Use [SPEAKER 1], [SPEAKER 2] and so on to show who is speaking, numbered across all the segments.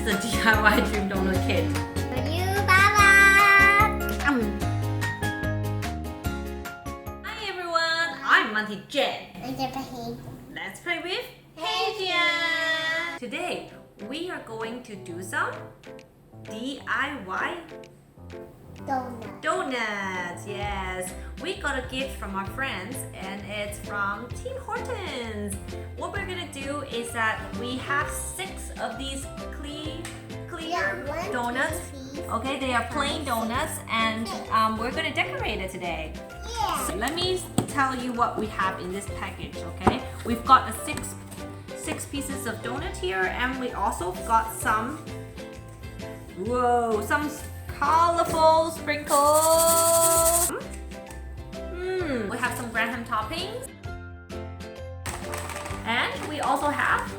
[SPEAKER 1] is the DIY Dream Donut Kit.
[SPEAKER 2] For you, Baba.
[SPEAKER 1] Hi everyone, I'm Auntie Jen.
[SPEAKER 2] Let's
[SPEAKER 1] Let's play with Hadrian. Today, we are going to do some DIY donuts. Yes, we got a gift from our friends and it's from Team Hortons. What we're gonna do is that we have 6 of these clear donuts. Okay, they are plain donuts and we're gonna decorate it today.
[SPEAKER 2] Yeah.
[SPEAKER 1] So let me tell you what we have in this package, okay? We've got a six pieces of donut here and we also got some colorful sprinkles. We have some graham toppings. And we also have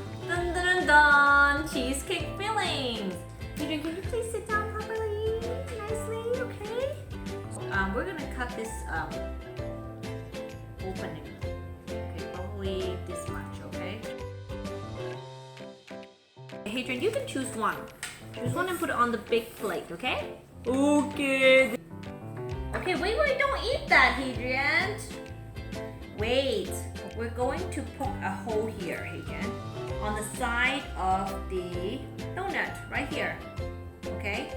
[SPEAKER 1] cheesecake fillings. Adrian, can you please sit down properly, nicely, okay? We're gonna cut this opening. Okay, probably this much, okay? Hadrian, you can choose one. Choose one and put it on the big plate, okay? Okay. Okay, wait, don't eat that, Hadrian. Wait, we're going to poke a hole here, Hadrian, on the side of the donut, right here, okay?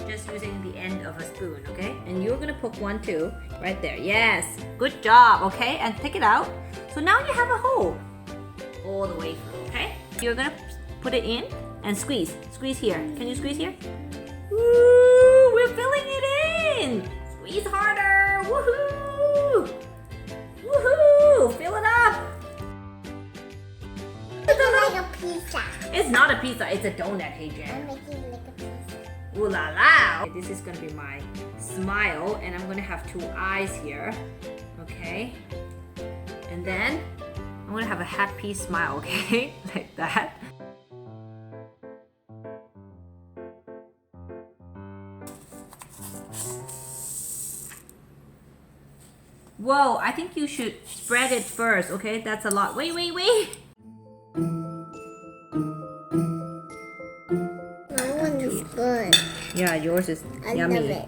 [SPEAKER 1] Just using the end of a spoon, okay? And you're gonna poke one too, right there. Yes, good job, okay? And take it out. So now you have a hole all the way through, okay? You're gonna put it in and squeeze here. Can you squeeze here? Woo! We're filling it in! Squeeze harder! Woohoo! Woohoo! Fill it up!
[SPEAKER 2] It's like a pizza.
[SPEAKER 1] It's not a pizza, it's a donut, Hadrian.
[SPEAKER 2] I'm making it like a pizza.
[SPEAKER 1] Ooh la la! This is gonna be my smile, and I'm gonna have 2 eyes here. Okay? And then I'm gonna have a happy smile, okay? Like that. Whoa, I think you should spread it first, okay? That's a lot. Wait.
[SPEAKER 2] My one is good.
[SPEAKER 1] Yeah, yours is yummy.
[SPEAKER 2] I love it.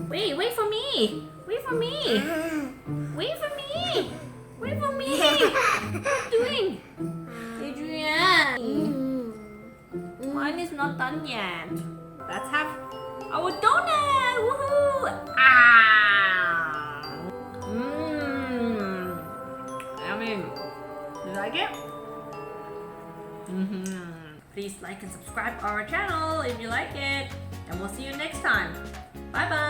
[SPEAKER 1] Wait for me. Wait for me. Wait for me. Wait for me. What are you doing? Adrian. Mine is not done yet. Let's have our donut. Woohoo! Yummy. You like it? Please like and subscribe our channel if you like it. And we'll see you next time. Bye bye.